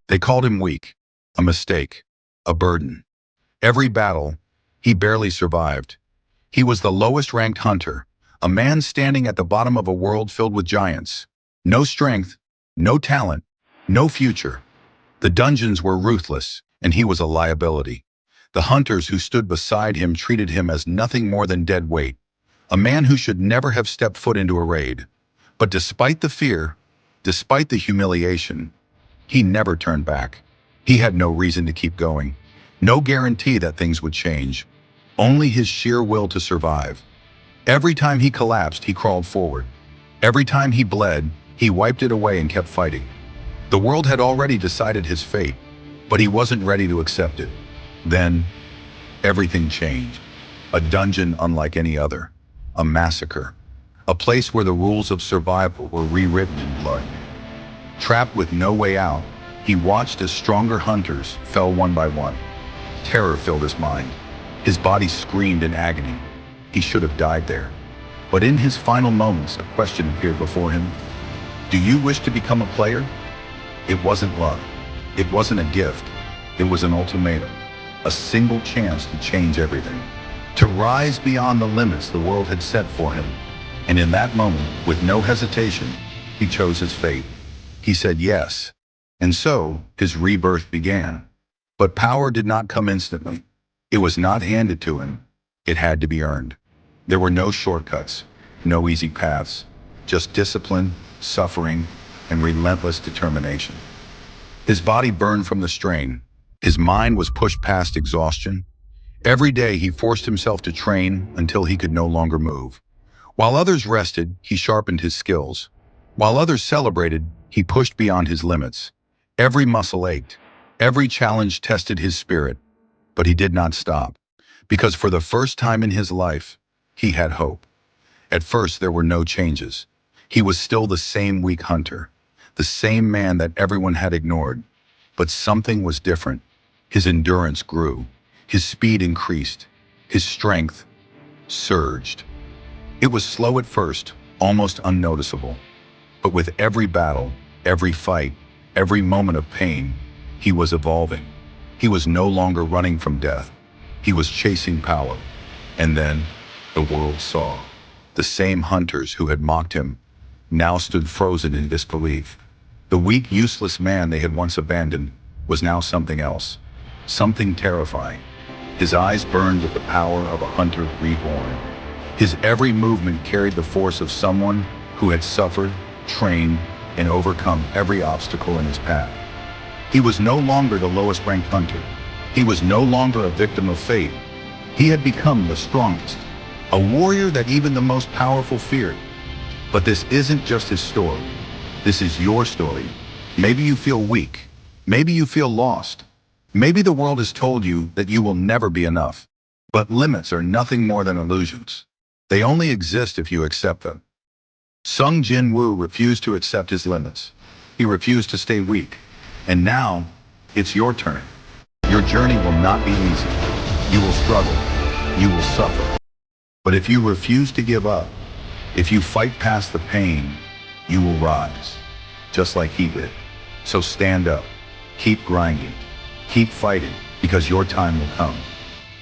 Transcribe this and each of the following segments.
They called him weak, a mistake, a burden. Every battle, he barely survived. He was the lowest-ranked hunter, a man standing at the bottom of a world filled with giants. No strength, no talent, no future. The dungeons were ruthless, and he was a liability. The hunters who stood beside him treated him as nothing more than dead weight, a man who should never have stepped foot into a raid. But despite the fear, despite the humiliation, he never turned back. He had no reason to keep going, no guarantee that things would change, only his sheer will to survive. Every time he collapsed, he crawled forward. Every time he bled, he wiped it away and kept fighting. The world had already decided his fate, but he wasn't ready to accept it. Then, everything changed. A dungeon unlike any other. A massacre. A place where the rules of survival were rewritten in blood. Trapped with no way out, he watched as stronger hunters fell one by one. Terror filled his mind. His body screamed in agony. He should have died there. But in his final moments, a question appeared before him. Do you wish to become a player? It wasn't love. It wasn't a gift. It was an ultimatum. A single chance to change everything. To rise beyond the limits the world had set for him. And in that moment, with no hesitation, he chose his fate. He said yes. And so, his rebirth began. But power did not come instantly. It was not handed to him. It had to be earned. There were no shortcuts, no easy paths, just discipline, suffering, and relentless determination. His body burned from the strain. His mind was pushed past exhaustion. Every day he forced himself to train until he could no longer move. While others rested, he sharpened his skills. While others celebrated, he pushed beyond his limits. Every muscle ached. Every challenge tested his spirit. But he did not stop. Because for the first time in his life, he had hope. At first, there were no changes. He was still the same weak hunter, the same man that everyone had ignored. But something was different. His endurance grew. His speed increased. His strength surged. It was slow at first, almost unnoticeable. But with every battle, every fight, every moment of pain, he was evolving. He was no longer running from death. He was chasing power. And then, the world saw. The same hunters who had mocked him now stood frozen in disbelief. The weak, useless man they had once abandoned was now something else, something terrifying. His eyes burned with the power of a hunter reborn. His every movement carried the force of someone who had suffered, trained, and overcome every obstacle in his path. He was no longer the lowest-ranked hunter. He was no longer a victim of fate. He had become the strongest, a warrior that even the most powerful feared. But this isn't just his story. This is your story. Maybe you feel weak. Maybe you feel lost. Maybe the world has told you that you will never be enough. But limits are nothing more than illusions. They only exist if you accept them. Jin-Woo refused to accept his limits. He refused to stay weak. And now, it's your turn. Your journey will not be easy. You will struggle. You will suffer. But if you refuse to give up, if you fight past the pain, you will rise, just like he did. So stand up, keep grinding, keep fighting, because your time will come.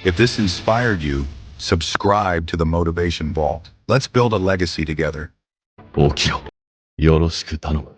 If this inspired you, subscribe to the Motivation Vault. Let's build a legacy together. 起きろ。よろしく頼む。